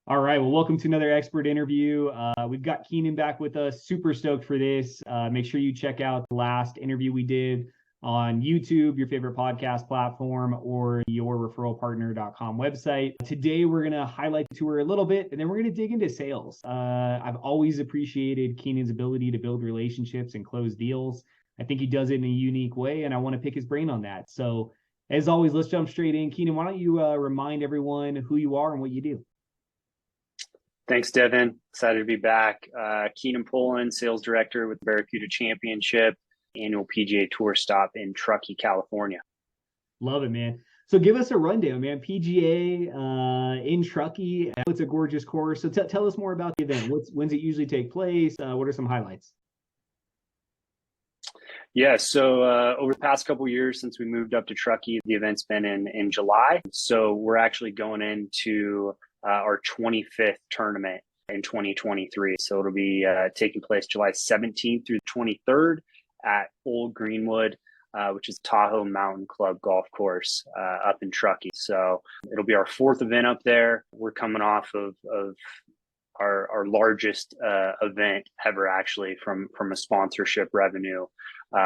All right. Well, welcome to another expert interview. We've got Keenan back with us. Super stoked for this. Make sure you check out the last interview we did on YouTube, your favorite podcast platform, or yourreferralpartner.com website. Today, we're going to highlight the tour a little bit, and then we're going to dig into sales. I've always appreciated Keenan's ability to build relationships and close deals. I think he does it in a unique way, and I want to pick his brain on that. So, as always, let's jump straight in. Keenan, why don't you remind everyone who you are and what you do? Thanks, Devin. Excited to be back. Keenan Polan, sales director with the Barracuda Championship, annual PGA Tour stop in Truckee, California. Love it, man. So give us a rundown, man. PGA in Truckee. It's a gorgeous course. So tell us more about the event. When's it usually take place? What are some highlights? Yeah, so over the past couple of years since we moved up to Truckee, the event's been in July. So we're actually going into our 25th tournament in 2023. So it'll be taking place July 17th through the 23rd at Old Greenwood, which is Tahoe Mountain Club golf course up in Truckee. So it'll be our fourth event up there. We're coming off of our largest event ever, actually, from a sponsorship revenue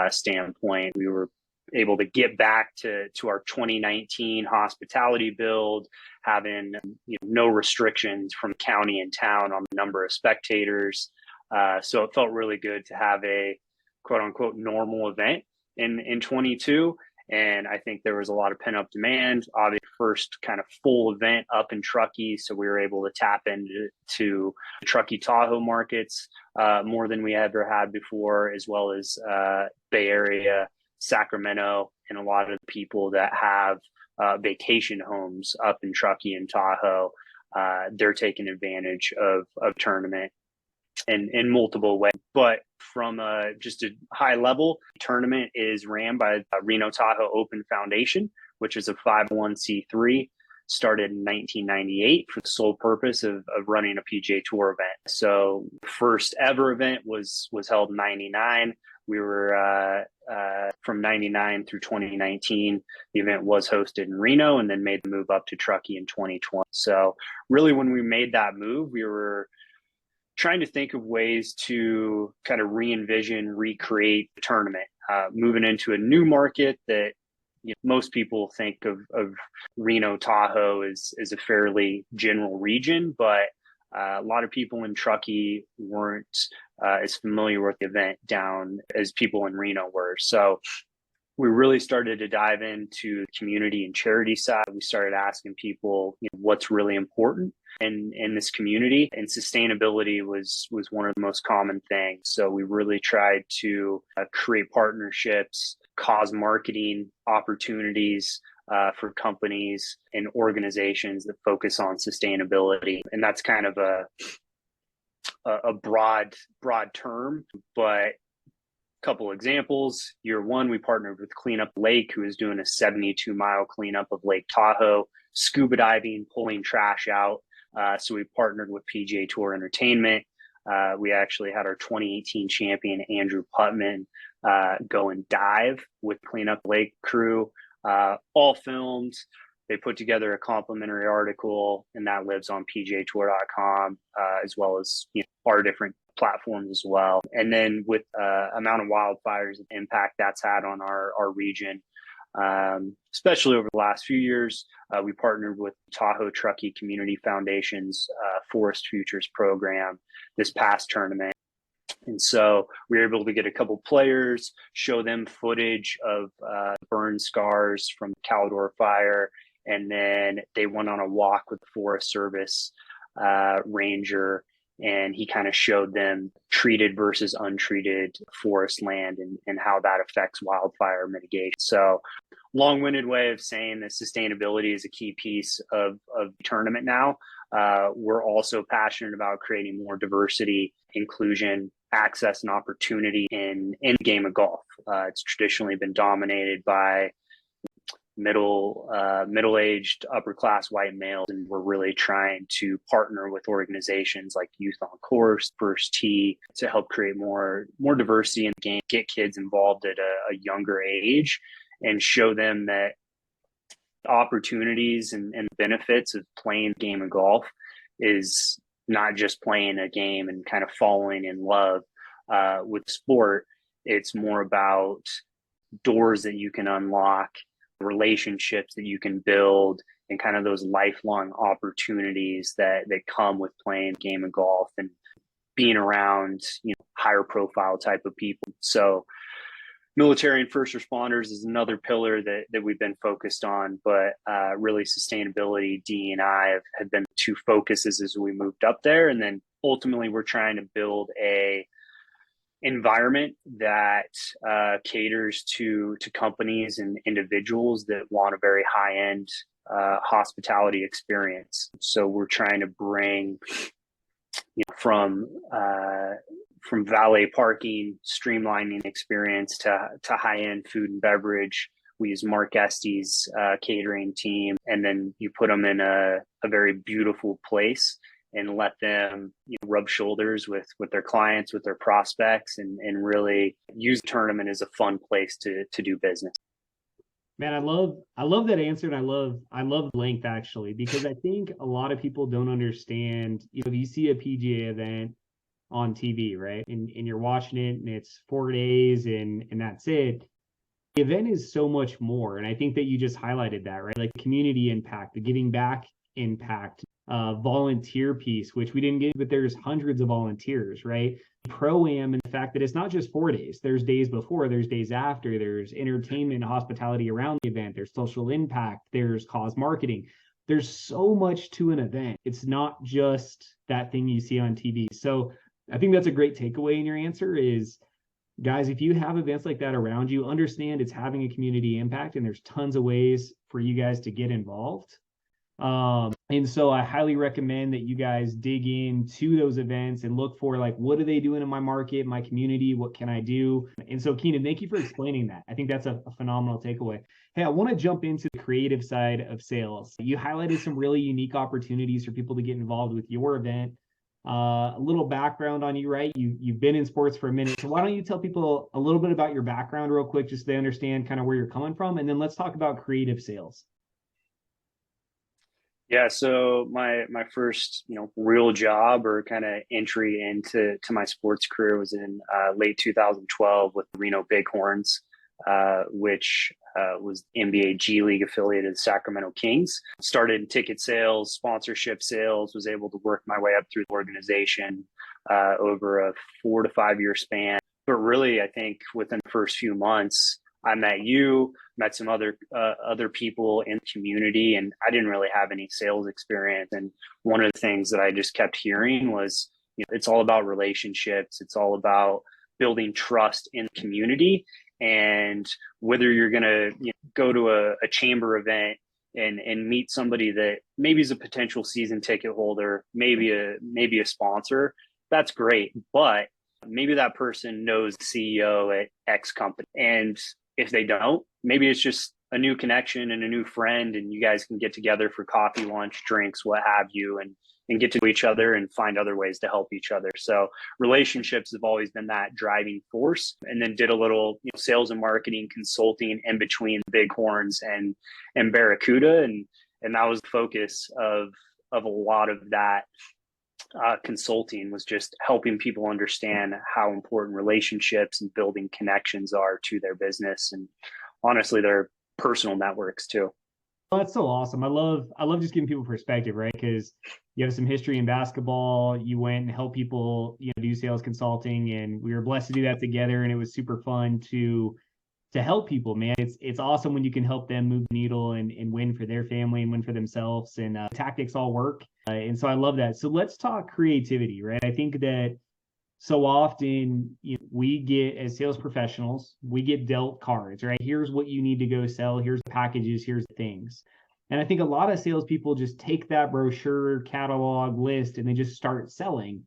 standpoint. We were able to get back to our 2019 hospitality build, having no restrictions from county and town on the number of spectators. So it felt really good to have a quote unquote normal event in 22. And I think there was a lot of pent up demand. Obviously, first kind of full event up in Truckee. So we were able to tap into the Truckee Tahoe markets more than we ever had before, as well as Bay Area, Sacramento, and a lot of the people that have vacation homes up in Truckee and Tahoe. They're taking advantage of tournament in multiple ways. But from just a high level, tournament is ran by Reno Tahoe Open Foundation, which is a 501c3, started in 1998 for the sole purpose of running a PGA Tour event. So first ever event was held in 99. We were from 99 through 2019. The event was hosted in Reno and then made the move up to Truckee in 2020. So really when we made that move, we were trying to think of ways to kind of re-envision, recreate the tournament, moving into a new market that most people think of Reno Tahoe as a fairly general region, but a lot of people in Truckee weren't as familiar with the event down as people in Reno were. So we really started to dive into the community and charity side. We started asking people, what's really important in this community, and sustainability was one of the most common things. So we really tried to create partnerships, cause marketing opportunities for companies and organizations that focus on sustainability. And that's kind of a broad term, but couple examples. Year one, we partnered with Cleanup Lake, who is doing a 72-mile cleanup of Lake Tahoe, scuba diving, pulling trash out. So we partnered with PGA Tour Entertainment. We actually had our 2018 champion, Andrew Putman, go and dive with Cleanup Lake crew, all filmed. They put together a complimentary article, and that lives on PGAtour.com, as well as our different platforms as well. And then with amount of wildfires and impact that's had on our region, especially over the last few years, we partnered with Tahoe Truckee Community Foundation's Forest Futures program this past tournament. And so we were able to get a couple players, show them footage of burn scars from the Caldor fire, and then they went on a walk with the Forest Service ranger, and he kind of showed them treated versus untreated forest land and how that affects wildfire mitigation. So long-winded way of saying that sustainability is a key piece of the tournament now. We're also passionate about creating more diversity, inclusion, access, and opportunity in the game of golf. It's traditionally been dominated by middle-aged, upper-class white males, and we're really trying to partner with organizations like Youth on Course, First Tee, to help create more diversity in the game, get kids involved at a younger age, and show them that opportunities and benefits of playing the game of golf is not just playing a game and kind of falling in love with sport. It's more about doors that you can unlock, relationships that you can build, and kind of those lifelong opportunities that come with playing a game of golf and being around, higher profile type of people. So military and first responders is another pillar that we've been focused on, but really sustainability, D&I have been two focuses as we moved up there. And then ultimately we're trying to build a environment that caters to companies and individuals that want a very high end hospitality experience. So we're trying to bring from valet parking, streamlining experience to high end food and beverage. We use Mark Estes catering team, and then you put them in a very beautiful place and let them rub shoulders with their clients, with their prospects, and really use the tournament as a fun place to do business. Man, I love that answer, and I love length actually, because I think a lot of people don't understand. If you see a PGA event on TV, right, and you're watching it, and it's 4 days, and that's it. The event is so much more, and I think that you just highlighted that, right? Like community impact, the giving back impact, volunteer piece, which we didn't get, but there's hundreds of volunteers, right? Pro-am, and the fact that it's not just 4 days. There's days before, there's days after, there's entertainment, hospitality around the event, there's social impact, there's cause marketing. There's so much to an event. It's not just that thing you see on TV. So I think that's a great takeaway in your answer is, guys, if you have events like that around you, understand it's having a community impact, and there's tons of ways for you guys to get involved. And so I highly recommend that you guys dig into those events and look for, like, what are they doing in my market, my community? What can I do? And so, Keenan, thank you for explaining that. I think that's a phenomenal takeaway. Hey, I want to jump into the creative side of sales. You highlighted some really unique opportunities for people to get involved with your event. A little background on you, right? You've been in sports for a minute. So why don't you tell people a little bit about your background real quick, just so they understand kind of where you're coming from. And then let's talk about creative sales. Yeah, so my first real job or kind of entry into my sports career was in late 2012 with the Reno Bighorns, which was NBA G League affiliate of the Sacramento Kings. Started in ticket sales, sponsorship sales, was able to work my way up through the organization over a 4 to 5 year span. But really, I think within the first few months, I met some other people in the community, and I didn't really have any sales experience. And one of the things that I just kept hearing was, it's all about relationships. It's all about building trust in the community. And whether you're going to go to a chamber event and meet somebody that maybe is a potential season ticket holder, maybe a sponsor, that's great. But maybe that person knows the CEO at X company. And if they don't, maybe it's just a new connection and a new friend, and you guys can get together for coffee, lunch, drinks, what have you, and get to know each other and find other ways to help each other. So relationships have always been that driving force. And then did a little sales and marketing consulting in between Bighorns and Barracuda. And that was the focus of a lot of that consulting, was just helping people understand how important relationships and building connections are to their business, and honestly their personal networks too. Oh, that's so awesome. I love just giving people perspective, right? Because you have some history in basketball. You went and helped people, do sales consulting, and we were blessed to do that together. And it was super fun to help people, man. It's awesome when you can help them move the needle and win for their family and win for themselves. And tactics all work. And so I love that. So let's talk creativity, right? I think that so often we get, as sales professionals, we get dealt cards, right? Here's what you need to go sell. Here's the packages. Here's the things. And I think a lot of salespeople just take that brochure, catalog, list, and they just start selling.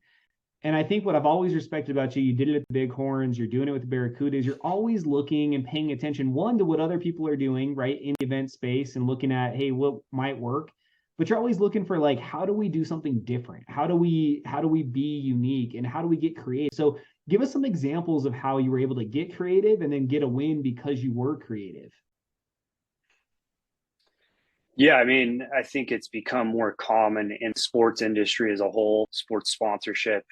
And I think what I've always respected about you, you did it at the Bighorns, you're doing it with the Barracudas, you're always looking and paying attention, one, to what other people are doing, right, in the event space, and looking at, hey, what might work. But you're always looking for, like, how do we do something different? How do we be unique, and how do we get creative? So give us some examples of how you were able to get creative and then get a win because you were creative. Yeah, I mean, I think it's become more common in the sports industry as a whole, sports sponsorship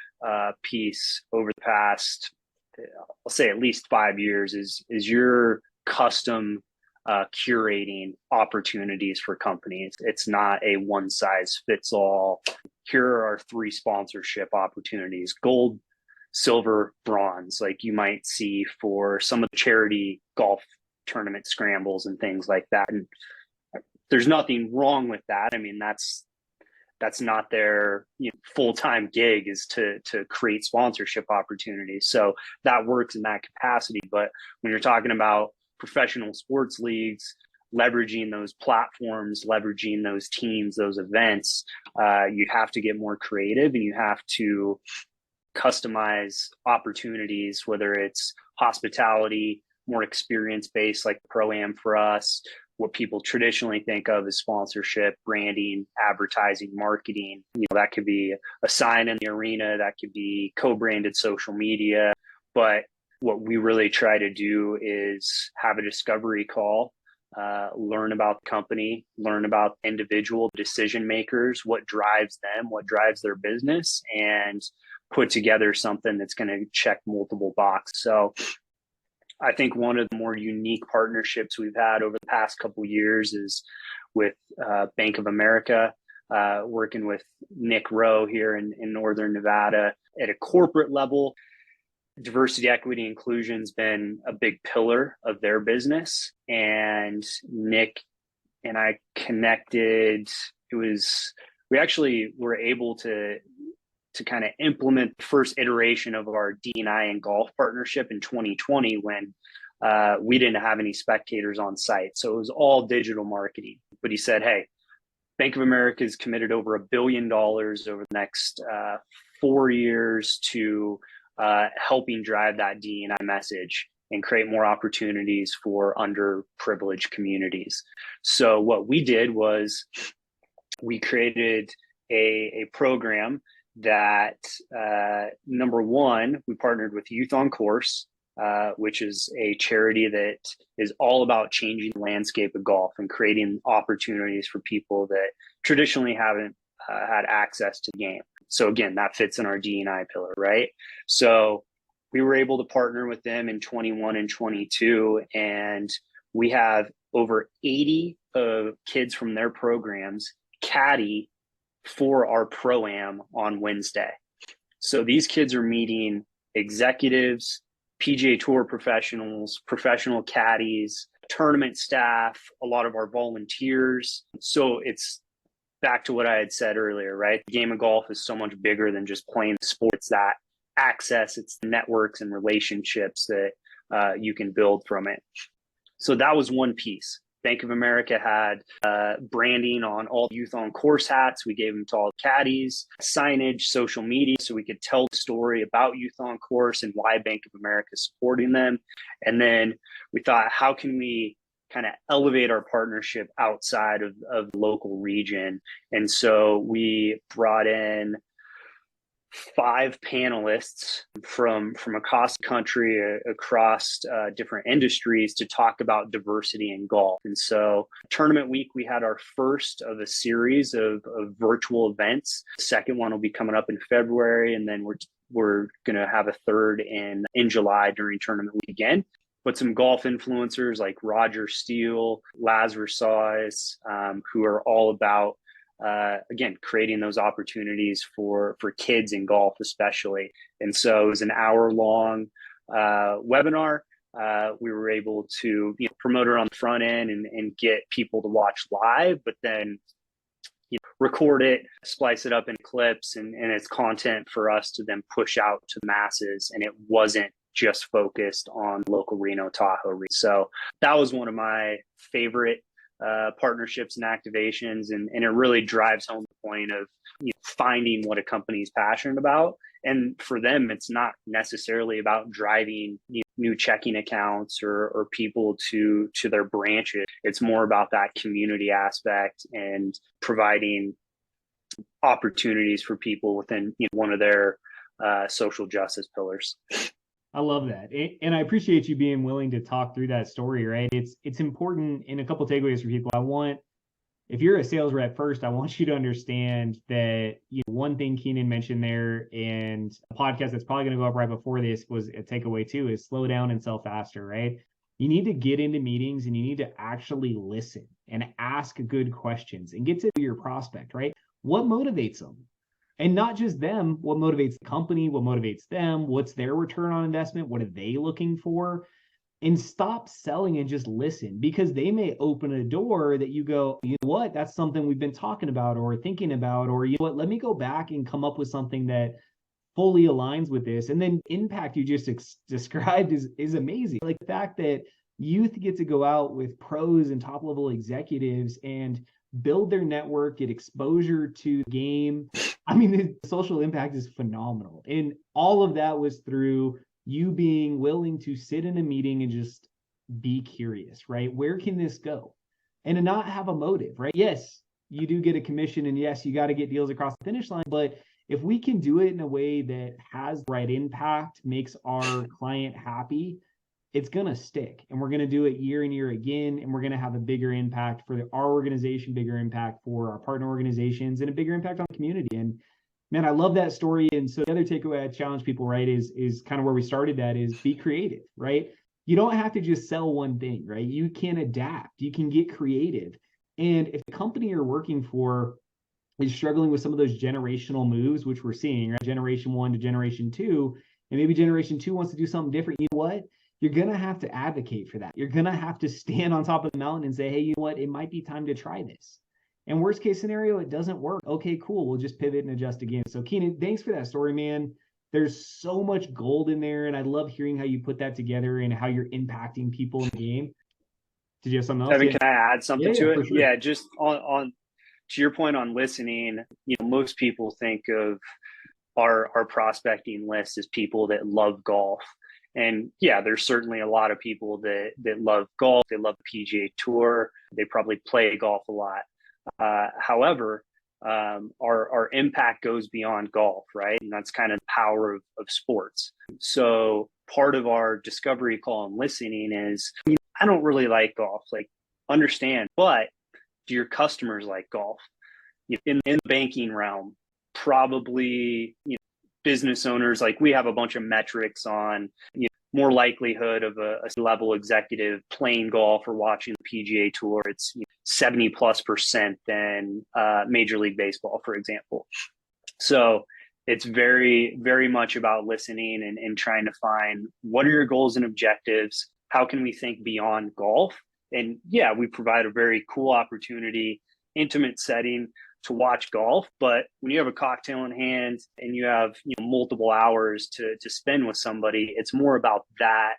piece over the past, I'll say at least 5 years, is your custom curating opportunities for companies. It's not a one size fits all. Here are our three sponsorship opportunities: gold, silver, bronze, like you might see for some of the charity golf tournament scrambles and things like that. And there's nothing wrong with that. I mean, that's not their full-time gig, is to create sponsorship opportunities. So that works in that capacity. But when you're talking about professional sports leagues, leveraging those platforms, leveraging those teams, those events, you have to get more creative, and you have to customize opportunities, whether it's hospitality, more experience based like Pro-Am for us, what people traditionally think of as sponsorship, branding, advertising, marketing. That could be a sign in the arena, that could be co-branded social media. But what we really try to do is have a discovery call, learn about the company, learn about individual decision makers, what drives them, what drives their business, and put together something that's going to check multiple boxes. So I think one of the more unique partnerships we've had over the past couple of years is with Bank of America, working with Nick Rowe here in Northern Nevada. At a corporate level, diversity, equity, inclusion's been a big pillar of their business. And Nick and I connected. We actually were able to kind of implement the first iteration of our D&I and golf partnership in 2020 when we didn't have any spectators on site. So it was all digital marketing. But he said, hey, Bank of America is committed over $1 billion over the next 4 years to helping drive that D&I message and create more opportunities for underprivileged communities. So what we did was we created a program that, number one, we partnered with Youth on Course, which is a charity that is all about changing the landscape of golf and creating opportunities for people that traditionally haven't had access to the game. So again, that fits in our D&I pillar, right? So we were able to partner with them in 21 and 22, and we have over 80 kids from their programs caddy for our Pro-Am on Wednesday. So these kids are meeting executives, PGA Tour professionals, professional caddies, tournament staff, a lot of our volunteers. So it's back to what I had said earlier, right? The game of golf is so much bigger than just playing the sport. It's that access, it's the networks and relationships that you can build from it. So that was one piece. Bank of America had branding on all Youth on Course hats. We gave them to all caddies, signage, social media, so we could tell the story about Youth on Course and why Bank of America is supporting them. And then we thought, how can we kind of elevate our partnership outside of the local region? And so we brought in 5 panelists from across the country, across different industries, to talk about diversity in golf. And so tournament week, we had our first of a series of virtual events. The second one will be coming up in February, and then we're going to have a third in July during tournament week again. But some golf influencers like Roger Steele, Laz Versailles, who are all about again, creating those opportunities for kids in golf, especially. And so it was an hour-long webinar. We were able to promote it on the front end and get people to watch live, but then record it, splice it up in clips, and it's content for us to then push out to the masses. And it wasn't just focused on local Reno Tahoe. So that was one of my favorite partnerships and activations, and it really drives home the point of finding what a company is passionate about. And for them, it's not necessarily about driving new checking accounts or people to their branches. It's more about that community aspect and providing opportunities for people within one of their social justice pillars. I love that. And I appreciate you being willing to talk through that story, right? It's important in a couple of takeaways for people. I want if you're a sales rep, first, I want you to understand that one thing Keenan mentioned there, and a podcast that's probably going to go up right before this was a takeaway too, is slow down and sell faster, right? You need to get into meetings and you need to actually listen and ask good questions and get to your prospect, right? What motivates them? And not just them, what motivates the company, what motivates them, what's their return on investment, what are they looking for? And stop selling and just listen, because they may open a door that you go, you know what, that's something we've been talking about or thinking about, or you know what, let me go back and come up with something that fully aligns with this. And then impact you just described is amazing. Like the fact that youth get to go out with pros and top level executives and build their network, get exposure to the game. I mean, the social impact is phenomenal. And all of that was through you being willing to sit in a meeting and just be curious, right? Where can this go? And to not have a motive, right? Yes, you do get a commission, and yes, you got to get deals across the finish line. But if we can do it in a way that has the right impact, makes our client happy, it's going to stick. And we're going to do it year and year again. And we're going to have a bigger impact for our organization, bigger impact for our partner organizations, and a bigger impact on the community. And man, I love that story. And so the other takeaway I challenge people, right, is kind of where we started, that is be creative, right? You don't have to just sell one thing, right? You can adapt, you can get creative. And if the company you're working for is struggling with some of those generational moves, which we're seeing, right? Generation 1 to generation 2, and maybe generation 2 wants to do something different, you know what? You're going to have to advocate for that. You're going to have to stand on top of the mountain and say, hey, you know what? It might be time to try this. And worst case scenario, it doesn't work. Okay, cool. We'll just pivot and adjust again. So Keenan, thanks for that story, man. There's so much gold in there. And I love hearing how you put that together and how you're impacting people in the game. Did you have something else? Evan, can I add something to it? Sure. Yeah, just on to your point on listening, most people think of our prospecting list as people that love golf. And yeah, there's certainly a lot of people that love golf. They love the PGA Tour. They probably play golf a lot. However, our impact goes beyond golf, right? And that's kind of the power of sports. So part of our discovery call and listening is, I don't really like golf, like understand, but do your customers like golf? In the banking realm, probably, business owners, like we have a bunch of metrics on, more likelihood of a level executive playing golf or watching the PGA Tour. It's 70+% than Major League Baseball, for example. So it's very, very much about listening and trying to find what are your goals and objectives? How can we think beyond golf? And yeah, we provide a very cool opportunity, intimate setting to watch golf. But when you have a cocktail in hand and you have multiple hours to spend with somebody, it's more about that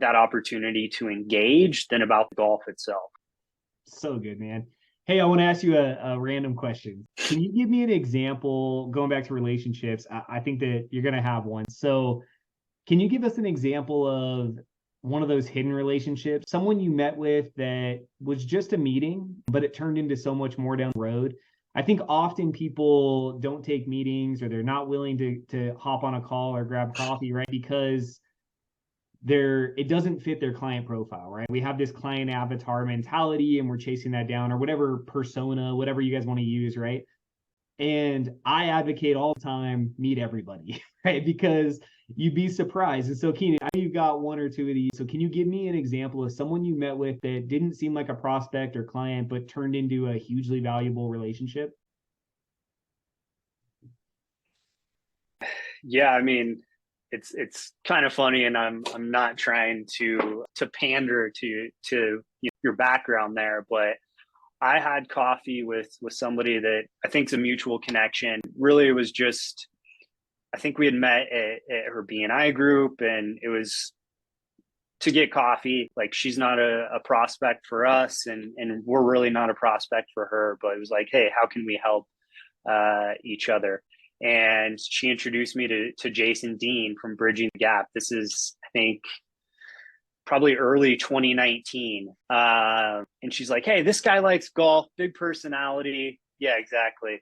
opportunity to engage than about the golf itself. So good, man. Hey, I want to ask you a random question. Can you give me an example, going back to relationships? I think that you're going to have one. So can you give us an example of one of those hidden relationships, someone you met with that was just a meeting, but it turned into so much more down the road? I think often people don't take meetings, or they're not willing to hop on a call or grab coffee, right? Because it doesn't fit their client profile, right? We have this client avatar mentality and we're chasing that down, or whatever persona, whatever you guys want to use, right? And I advocate all the time, meet everybody, right? Because you'd be surprised. And so Keenan, I know you've got one or two of these. So can you give me an example of someone you met with that didn't seem like a prospect or client, but turned into a hugely valuable relationship? Yeah, I mean, it's kind of funny, and I'm not trying to pander to your background there, but I had coffee with somebody that I think is a mutual connection. Really, it was just, I think we had met at her BNI group, and it was to get coffee. Like, she's not a prospect for us, and we're really not a prospect for her, but it was like, hey, how can we help each other? And she introduced me to Jason Dean from Bridging the Gap. This is, I think, probably early 2019. And she's like, hey, this guy likes golf, big personality. Yeah, exactly.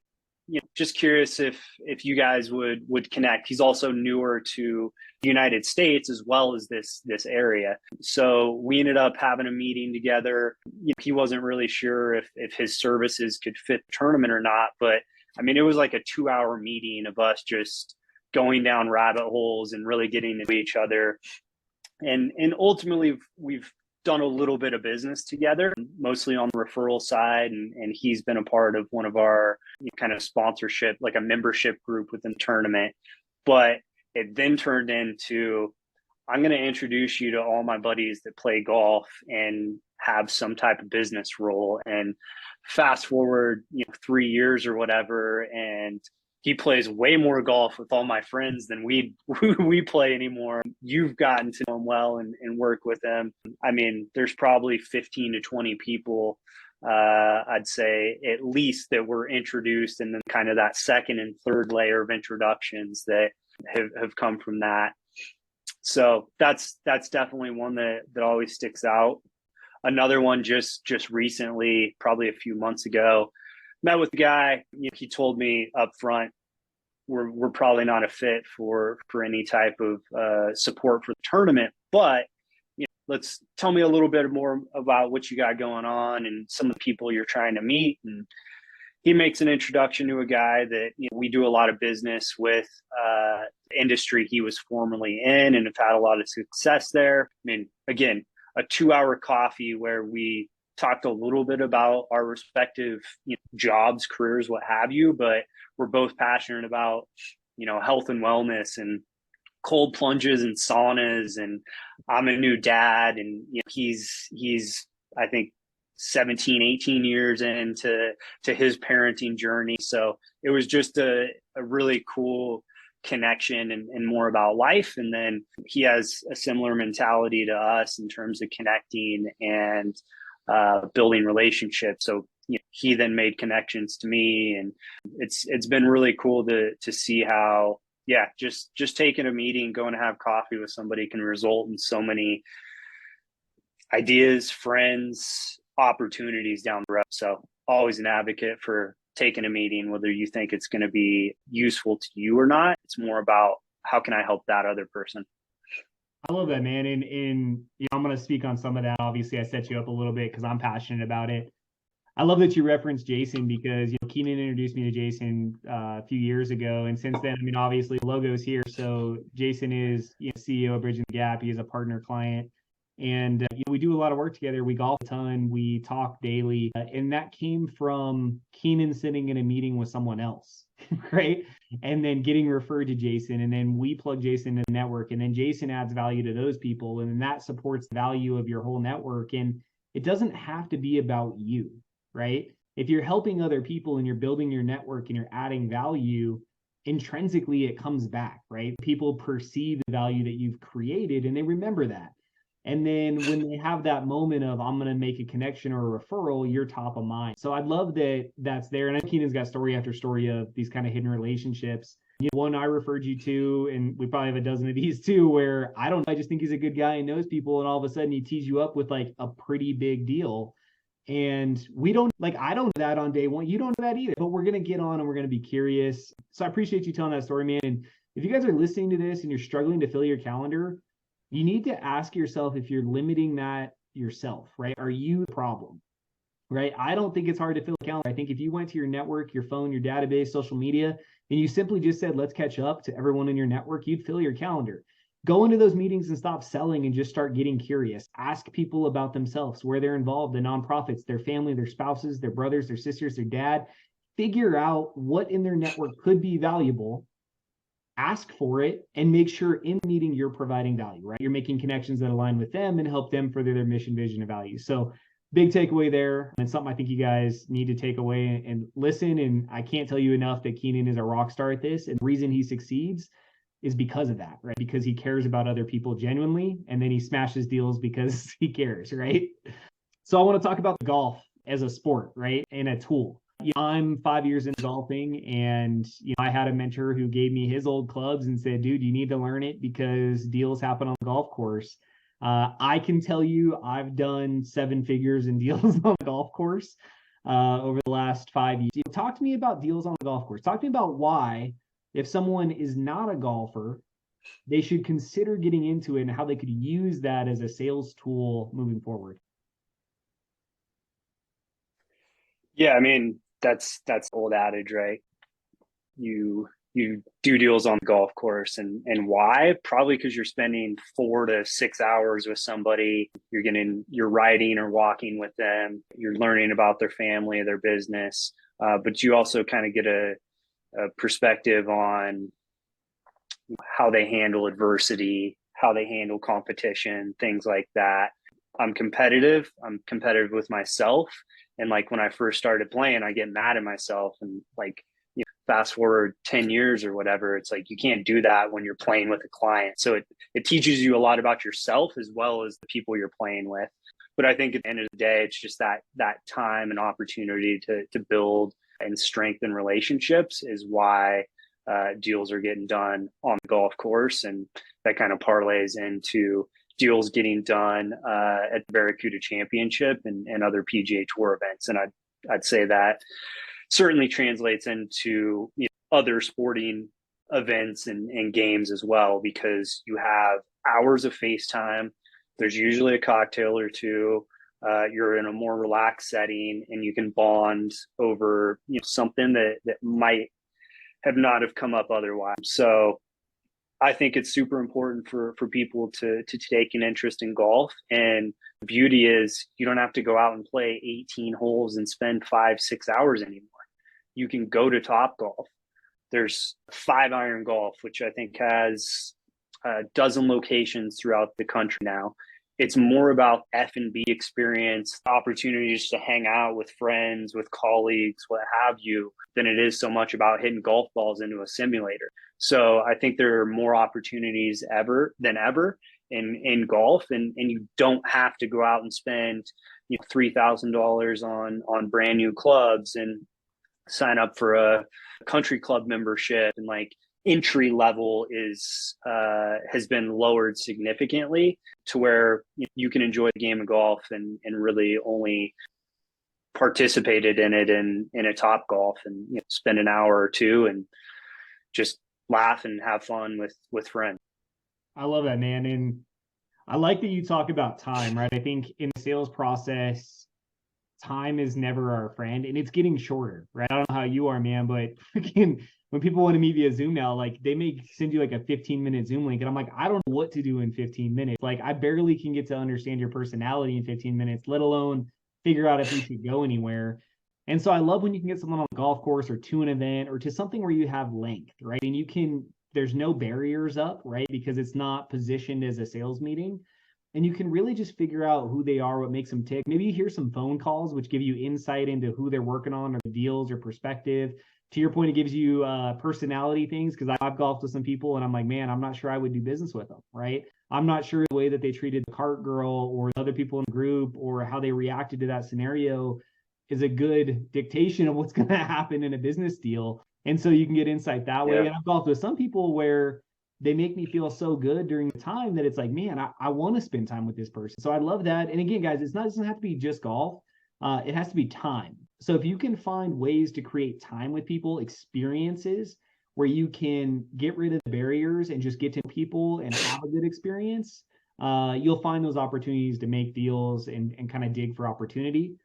just curious if you guys would connect. He's also newer to the United States as well as this area. So we ended up having a meeting together. He wasn't really sure if his services could fit the tournament or not, but I mean, it was like a 2-hour meeting of us just going down rabbit holes and really getting to know each other. And ultimately we've done a little bit of business together, mostly on the referral side. And he's been a part of one of our kind of sponsorship, like a membership group within the tournament. But it then turned into, I'm going to introduce you to all my buddies that play golf and have some type of business role. And fast forward, 3 years or whatever, and he plays way more golf with all my friends than we play anymore. You've gotten to know him well and work with him. I mean, there's probably 15 to 20 people, I'd say at least, that were introduced, and then kind of that second and third layer of introductions that have come from that. So that's definitely one that always sticks out. Another one just recently, probably a few months ago, met with the guy. He told me up front, we're probably not a fit for any type of support for the tournament, but let's tell me a little bit more about what you got going on and some of the people you're trying to meet. And he makes an introduction to a guy that we do a lot of business with, the industry he was formerly in, and have had a lot of success there. I mean, again, a 2-hour coffee where we talked a little bit about our respective jobs, careers, what have you, but we're both passionate about health and wellness and cold plunges and saunas. And I'm a new dad, and he's I think 17, 18 years into his parenting journey. So it was just a really cool connection and more about life. And then he has a similar mentality to us in terms of connecting and building relationships. So he then made connections to me, and it's been really cool to see how just taking a meeting, going to have coffee with somebody can result in so many ideas, friends, opportunities down the road. So always an advocate for taking a meeting, whether you think it's going to be useful to you or not. It's more about how can I help that other person. I love that, man. And I'm going to speak on some of that. Obviously, I set you up a little bit because I'm passionate about it. I love that you referenced Jason, because Keenan introduced me to Jason a few years ago, and since then, I mean, obviously, the logo's here. So Jason is CEO of Bridging the Gap. He is a partner client, and we do a lot of work together. We golf a ton. We talk daily, and that came from Keenan sitting in a meeting with someone else, right? And then getting referred to Jason, and then we plug Jason in the network, and then Jason adds value to those people, and then that supports the value of your whole network. And it doesn't have to be about you, right? If you're helping other people and you're building your network and you're adding value, intrinsically it comes back, right? People perceive the value that you've created and they remember that. And then when they have that moment of, I'm going to make a connection or a referral, you're top of mind. So I'd love that that's there. And I know Keenan's got story after story of these kind of hidden relationships. One I referred you to, and we probably have a dozen of these too, where I just think he's a good guy and knows people. And all of a sudden he tees you up with like a pretty big deal. And I don't know that on day one. You don't know that either, but we're going to get on and we're going to be curious. So I appreciate you telling that story, man. And if you guys are listening to this and you're struggling to fill your calendar, you need to ask yourself if you're limiting that yourself, right? Are you the problem, right? I don't think it's hard to fill a calendar. I think if you went to your network, your phone, your database, social media, and you simply just said, let's catch up to everyone in your network, you'd fill your calendar. Go into those meetings and stop selling and just start getting curious. Ask people about themselves, where they're involved, the nonprofits, their family, their spouses, their brothers, their sisters, their dad. Figure out what in their network could be valuable. Ask for it and make sure in the meeting you're providing value, right? You're making connections that align with them and help them further their mission, vision, and values. So big takeaway there. And something I think you guys need to take away and listen. And I can't tell you enough that Keenan is a rock star at this. And the reason he succeeds is because of that, right? Because he cares about other people genuinely, and then he smashes deals because he cares, right? So I want to talk about golf as a sport, right? And a tool. I'm 5 years into golfing, and I had a mentor who gave me his old clubs and said, dude, you need to learn it because deals happen on the golf course. I can tell you I've done 7 figures in deals on the golf course. over the last 5 years. Talk to me about deals on the golf course. Talk to me about why, if someone is not a golfer, they should consider getting into it and how they could use that as a sales tool moving forward. Yeah, I mean, that's old adage, right? You do deals on the golf course, and why? Probably because you're spending 4 to 6 hours with somebody. You're riding or walking with them. You're learning about their family, their business, but you also kind of get a perspective on how they handle adversity, how they handle competition, things like that. I'm competitive. I'm competitive with myself. And like when I first started playing, I get mad at myself, and like, fast forward 10 years or whatever, it's like you can't do that when you're playing with a client. So it teaches you a lot about yourself as well as the people you're playing with. But I think at the end of the day, it's just that time and opportunity to build and strengthen relationships is why deals are getting done on the golf course. And that kind of parlays into deals getting done at the Barracuda Championship and other PGA Tour events. And I'd say that certainly translates into other sporting events and games as well, because you have hours of FaceTime. There's usually a cocktail or two. You're in a more relaxed setting, and you can bond over something that might have not have come up otherwise. So I think it's super important for people to take an interest in golf. And the beauty is you don't have to go out and play 18 holes and spend 5-6 hours anymore. You can go to Top Golf. There's 5-iron golf, which I think has a dozen locations throughout the country now. It's more about F&B experience, opportunities to hang out with friends, with colleagues, what have you, than it is so much about hitting golf balls into a simulator. So I think there are more opportunities than ever in golf, and you don't have to go out and spend $3,000 on brand new clubs and sign up for a country club membership, and like entry level has been lowered significantly to where you can enjoy the game of golf and really only participated in it in a Top Golf and spend an hour or two and just laugh and have fun with friends. I love that, man. And I like that you talk about time, right? I think in the sales process, time is never our friend, and it's getting shorter, right? I don't know how you are, man, but freaking when people want to meet via Zoom now, like they may send you like a 15-minute Zoom link, and I'm like, I don't know what to do in 15 minutes. Like I barely can get to understand your personality in 15 minutes, let alone figure out if we should go anywhere. And so I love when you can get someone on a golf course or to an event or to something where you have length, right? And there's no barriers up, right? Because it's not positioned as a sales meeting. And you can really just figure out who they are, what makes them tick. Maybe you hear some phone calls, which give you insight into who they're working on or the deals or perspective. To your point, it gives you personality things, because I've golfed with some people and I'm like, man, I'm not sure I would do business with them, right? I'm not sure the way that they treated the cart girl or the other people in the group or how they reacted to that scenario is a good dictation of what's going to happen in a business deal. And so you can get insight that way. Yeah. And I've golfed with some people where they make me feel so good during the time that it's like, man, I want to spend time with this person. So I love that. And again, guys, it doesn't have to be just golf. It has to be time. So if you can find ways to create time with people, experiences where you can get rid of the barriers and just get to people and have a good experience, you'll find those opportunities to make deals and kind of dig for opportunity.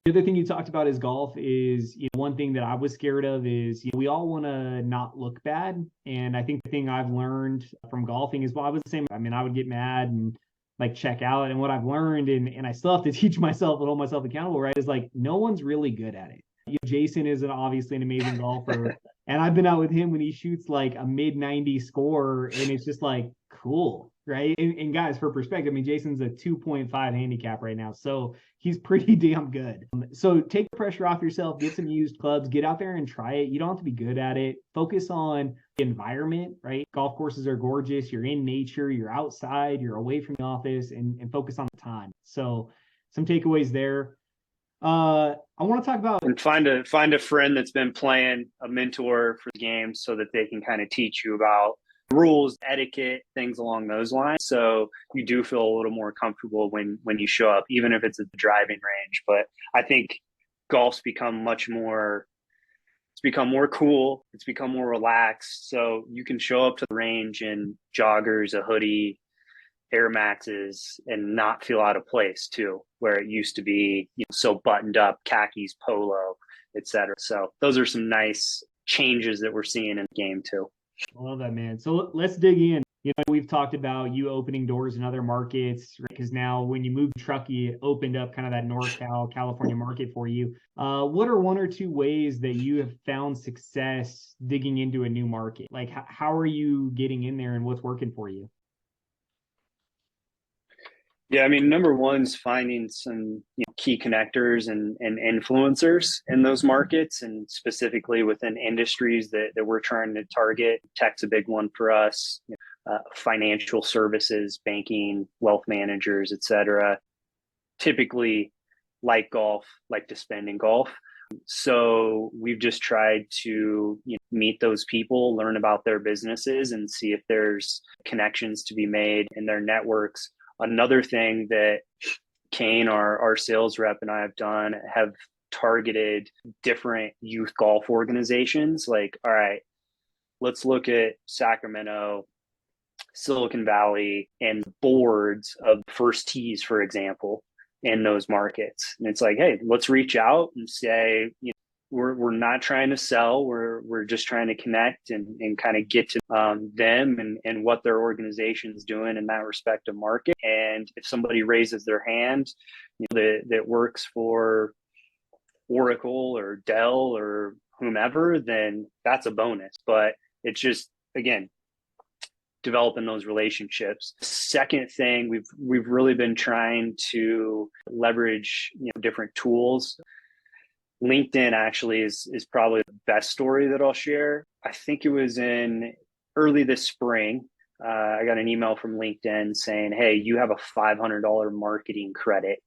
The other thing you talked about is golf is, one thing that I was scared of is, we all want to not look bad. And I think the thing I've learned from golfing is, well, I was the same. I mean, I would get mad and like check out. And what I've learned, and I still have to teach myself and hold myself accountable, right, is like, no one's really good at it. Jason is obviously an amazing golfer. And I've been out with him when he shoots like a mid-90 score, and it's just like, cool, right? And guys, for perspective, I mean, Jason's a 2.5 handicap right now, so he's pretty damn good. So take the pressure off yourself, get some used clubs, get out there and try it. You don't have to be good at it. Focus on the environment, right? Golf courses are gorgeous. You're in nature, you're outside, you're away from the office, and focus on the time. So some takeaways there. I want to talk about and find a friend that's been playing, a mentor for the game, so that they can kind of teach you about rules, etiquette, things along those lines. So you do feel a little more comfortable when you show up, even if it's at the driving range. But I think golf's become it's become more cool. It's become more relaxed. So you can show up to the range in joggers, a hoodie, Air Maxes, and not feel out of place too, where it used to be, so buttoned up, khakis, polo, etc. So those are some nice changes that we're seeing in the game too. I love that, man. So let's dig in. We've talked about you opening doors in other markets, right? Because now when you moved to Truckee, it opened up kind of that NorCal, California market for you. What are one or two ways that you have found success digging into a new market? Like, how are you getting in there and what's working for you? Yeah, I mean, number one's finding some key connectors and influencers in those markets, and specifically within industries that we're trying to target. Tech's a big one for us. Financial services, banking, wealth managers, etc. Typically like golf, like to spend in golf. So we've just tried to meet those people, learn about their businesses, and see if there's connections to be made in their networks. Another thing that Kane, our sales rep, and I have targeted different youth golf organizations. Like, all right, let's look at Sacramento, Silicon Valley, and boards of first tees, for example, in those markets. And it's like, hey, let's reach out and say, we're not trying to sell. We're just trying to connect and kind of get to them and what their organization's doing in that respective market. And if somebody raises their hand, that works for Oracle or Dell or whomever, then that's a bonus. But it's just, again, developing those relationships. Second thing, we've really been trying to leverage different tools. LinkedIn actually is probably the best story that I'll share. I think it was in early this spring. I got an email from LinkedIn saying, hey, you have a $500 marketing credit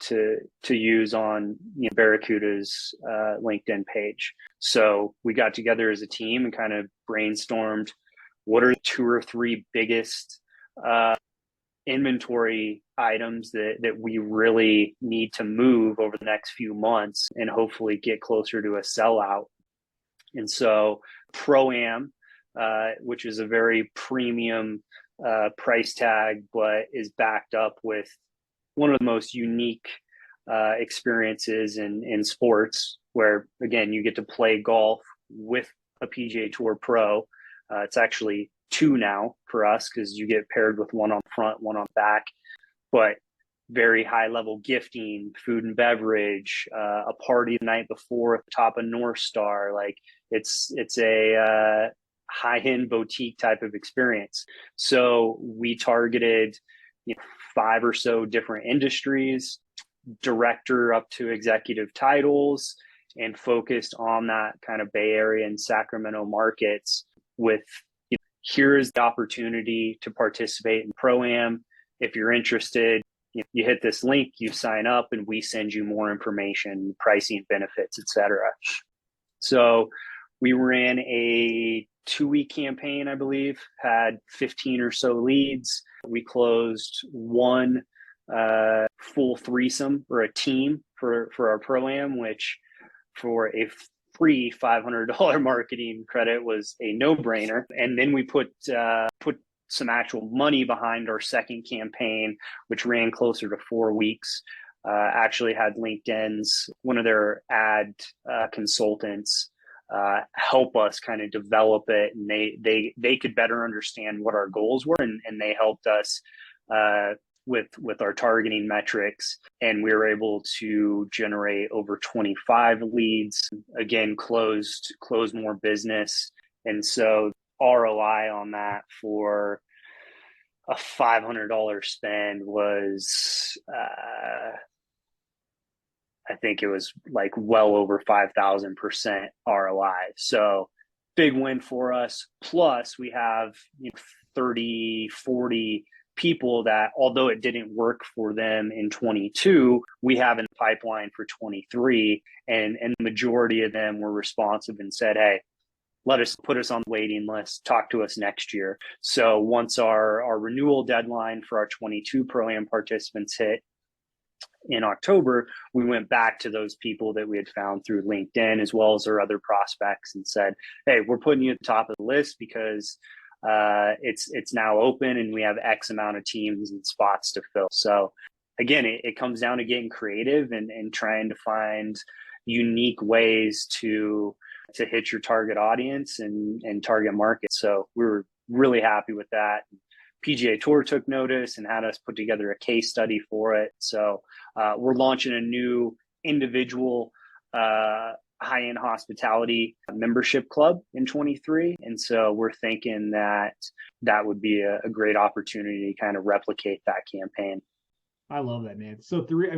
to use on Barracuda's LinkedIn page. So we got together as a team and kind of brainstormed what are the 2 or 3 biggest inventory items that we really need to move over the next few months and hopefully get closer to a sellout. And so Pro-Am, which is a very premium price tag, but is backed up with one of the most unique experiences in sports, where, again, you get to play golf with a PGA Tour Pro. It's actually 2 now for us because you get paired with one on front, one on back, but very high level gifting, food and beverage, a party the night before at the top of North Star. Like it's a high-end boutique type of experience. So we targeted 5 or so different industries, director up to executive titles, and focused on that kind of Bay Area and Sacramento markets with here is the opportunity to participate in Pro-Am. If you're interested, you hit this link, you sign up, and we send you more information, pricing, benefits, etc. So we ran a 2-week campaign, I believe, had 15 or so leads. We closed 1 full threesome or a team for our Pro-Am, which for a free $500 marketing credit was a no-brainer. And then we put some actual money behind our second campaign, which ran closer to 4 weeks. Actually had LinkedIn's, one of their ad consultants, help us kind of develop it, and they could better understand what our goals were, and they helped us with our targeting metrics, and we were able to generate over 25 leads, again, closed more business. And so ROI on that for a $500 spend was, I think it was like well over 5,000% ROI. So big win for us. Plus we have 30, 40 people that, although it didn't work for them in 22, we have in the pipeline for 23. And the majority of them were responsive and said, hey, put us on the waiting list, talk to us next year. So once our renewal deadline for our 22 Pro-Am participants hit, in October, we went back to those people that we had found through LinkedIn, as well as our other prospects, and said, hey, we're putting you at the top of the list because it's now open and we have X amount of teams and spots to fill. So again, it comes down to getting creative and trying to find unique ways to hit your target audience and target market. So we were really happy with that. PGA Tour took notice and had us put together a case study for it. So we're launching a new individual high-end hospitality membership club in 23. And so we're thinking that would be a great opportunity to kind of replicate that campaign. I love that, man. So three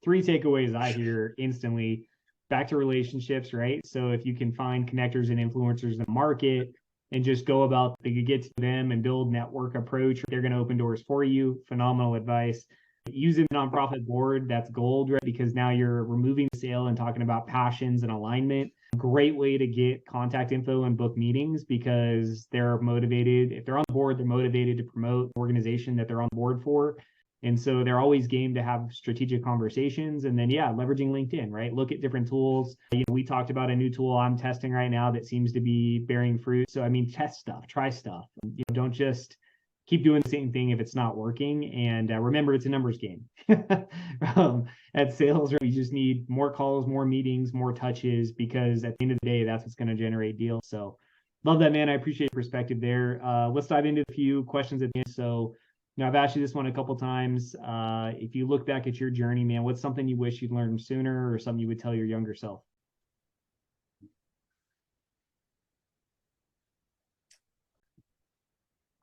takeaways I hear instantly. Back to relationships, right? So if you can find connectors and influencers in the market and just go about, you get to them and build network approach, they're going to open doors for you. Phenomenal advice. Using the nonprofit board, that's gold, right? Because now you're removing the sale and talking about passions and alignment. Great way to get contact info and book meetings because they're motivated. If they're on the board, they're motivated to promote the organization that they're on board for. And so they're always game to have strategic conversations. And then, leveraging LinkedIn, right? Look at different tools. We talked about a new tool I'm testing right now that seems to be bearing fruit. So, test stuff, try stuff. Don't just keep doing the same thing if it's not working. And remember, it's a numbers game. At sales, we just need more calls, more meetings, more touches, because at the end of the day, that's what's going to generate deals. So love that, man. I appreciate your perspective there. Let's dive into a few questions at the end. So, I've asked you this one a couple of times. If you look back at your journey, man, what's something you wish you'd learned sooner or something you would tell your younger self?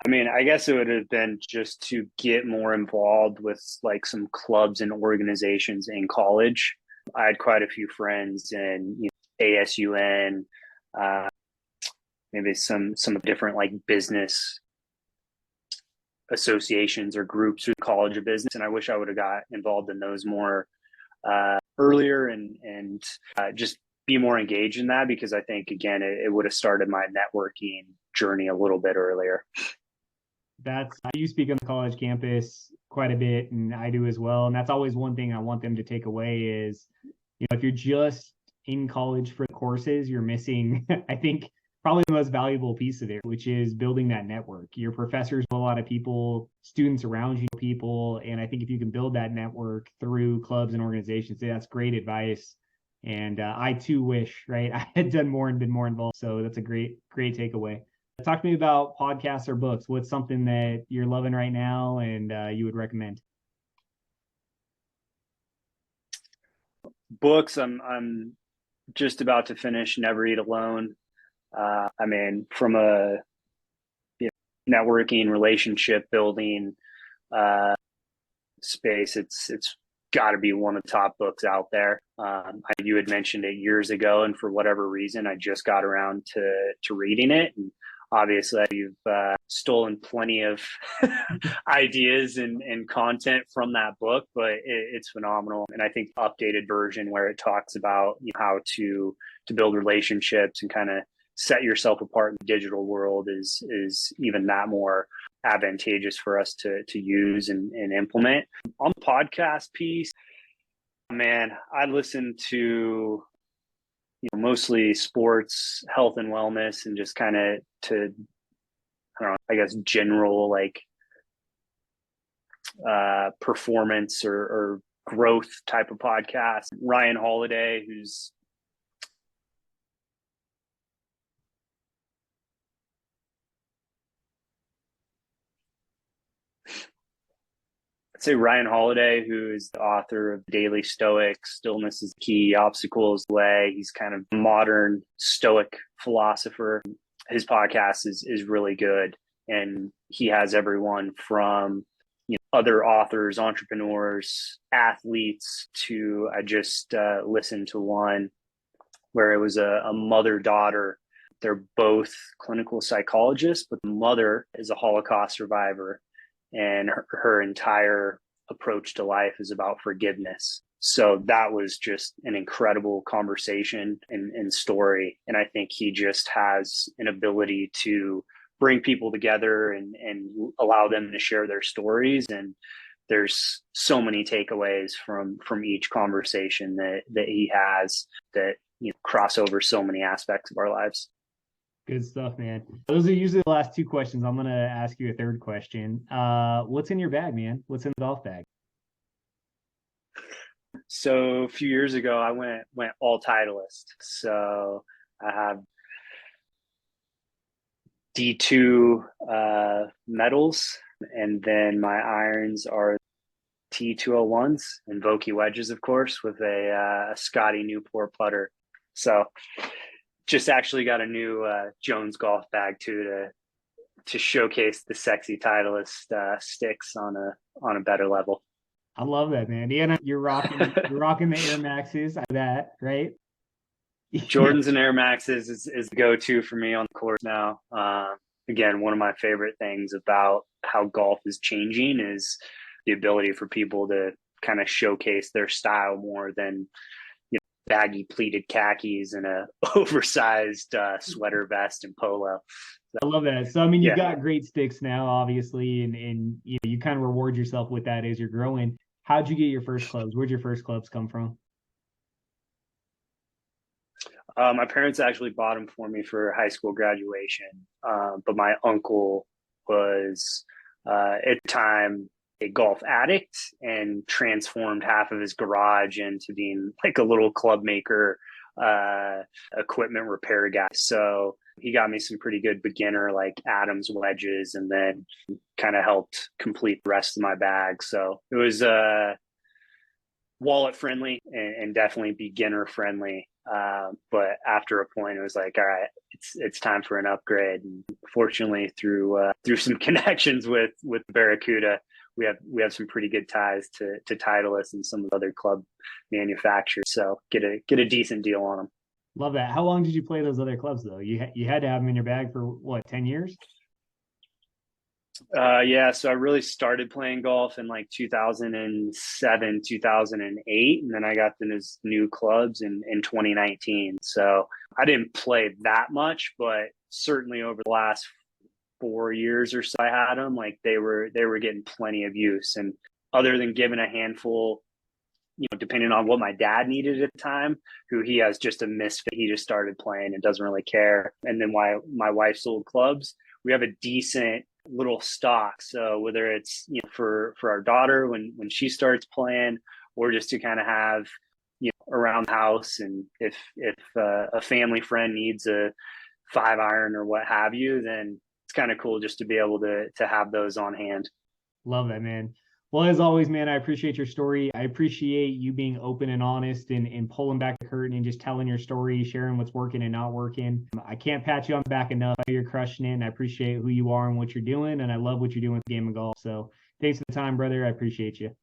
I guess it would have been just to get more involved with like some clubs and organizations in college. I had quite a few friends in ASUN, maybe some different like business associations or groups through College of Business, and I wish I would have got involved in those more earlier and just be more engaged in that, because I think again it would have started my networking journey a little bit earlier. You speak on the college campus quite a bit, and I do as well, and that's always one thing I want them to take away is, if you're just in college for the courses, you're missing I think probably the most valuable piece of it, which is building that network. Your professors know a lot of people, students around you know people, and I think if you can build that network through clubs and organizations, that's great advice. And I too wish, right, I had done more and been more involved. So that's a great takeaway. Talk to me about podcasts or books. What's something that you're loving right now and you would recommend? Books, I'm just about to finish Never Eat Alone. From a networking, relationship building space, it's got to be one of the top books out there. You had mentioned it years ago, and for whatever reason, I just got around to reading it. And obviously, you've stolen plenty of ideas and content from that book, but it's phenomenal. And I think the updated version where it talks about how to build relationships and kind of set yourself apart in the digital world is even that more advantageous for us to use and implement. On the podcast piece, man, I listen to mostly sports, health and wellness, and just kind of general like performance or growth type of podcast. Ryan Holiday, who's Ryan Holiday, who is the author of Daily Stoic, Stillness is Key, Obstacle is the Way. He's kind of a modern Stoic philosopher. His podcast is really good. And he has everyone from other authors, entrepreneurs, athletes to, I just listened to one where it was a mother-daughter. They're both clinical psychologists, but the mother is a Holocaust survivor. And her entire approach to life is about forgiveness. So that was just an incredible conversation and story. And I think he just has an ability to bring people together and allow them to share their stories and there's so many takeaways from each conversation that he has that cross over so many aspects of our lives. Good stuff, man. Those are usually the last two questions. I'm gonna ask you a third question. What's in your bag, man? What's in the golf bag? So a few years ago, I went all Titleist. So I have D2 metals, and then my irons are T201s and Vokey wedges, of course, with a Scotty Newport putter. So just actually got a new Jones golf bag too to showcase the sexy Titleist sticks on a better level. I love that, man. Yeah, you're rocking the Air Maxes, that, right? Jordans and Air Maxes is the go-to for me on the course now. Again, one of my favorite things about how golf is changing is the ability for people to kind of showcase their style more than baggy pleated khakis and a oversized sweater vest and polo. So, I love that. So, I mean, you've got great sticks now, obviously, and you kind of reward yourself with that as you're growing. How'd you get your first clubs? Where'd your first clubs come from? My parents actually bought them for me for high school graduation. But my uncle was at the time a golf addict and transformed half of his garage into being like a little club maker, equipment repair guy. So he got me some pretty good beginner like Adams wedges, and then kind of helped complete the rest of my bag. So it was wallet friendly and definitely beginner friendly. But after a point, it was like, all right, it's time for an upgrade. And fortunately, through some connections with Barracuda, we have some pretty good ties to Titleist and some of the other club manufacturers. So get a decent deal on them. Love that. How long did you play those other clubs though? You had to have them in your bag for what, 10 years? Yeah, so I really started playing golf in like 2007, 2008, and then I got those new clubs in 2019. So I didn't play that much, but certainly over the last 4 years or so I had them, like they were getting plenty of use. And other than giving a handful, depending on what my dad needed at the time, who he has just a misfit, he just started playing and doesn't really care. And then why my wife sold clubs, we have a decent little stock. So whether it's for our daughter when she starts playing, or just to kind of have around the house, and if a family friend needs a 5-iron or what have you, then it's kind of cool just to be able to have those on hand. Love that, man. Well, as always, man, I appreciate your story. I appreciate you being open and honest and pulling back the curtain and just telling your story, sharing what's working and not working. I can't pat you on the back enough. You're crushing it, and I appreciate who you are and what you're doing, and I love what you're doing with the game of golf. So thanks for the time, brother. I appreciate you.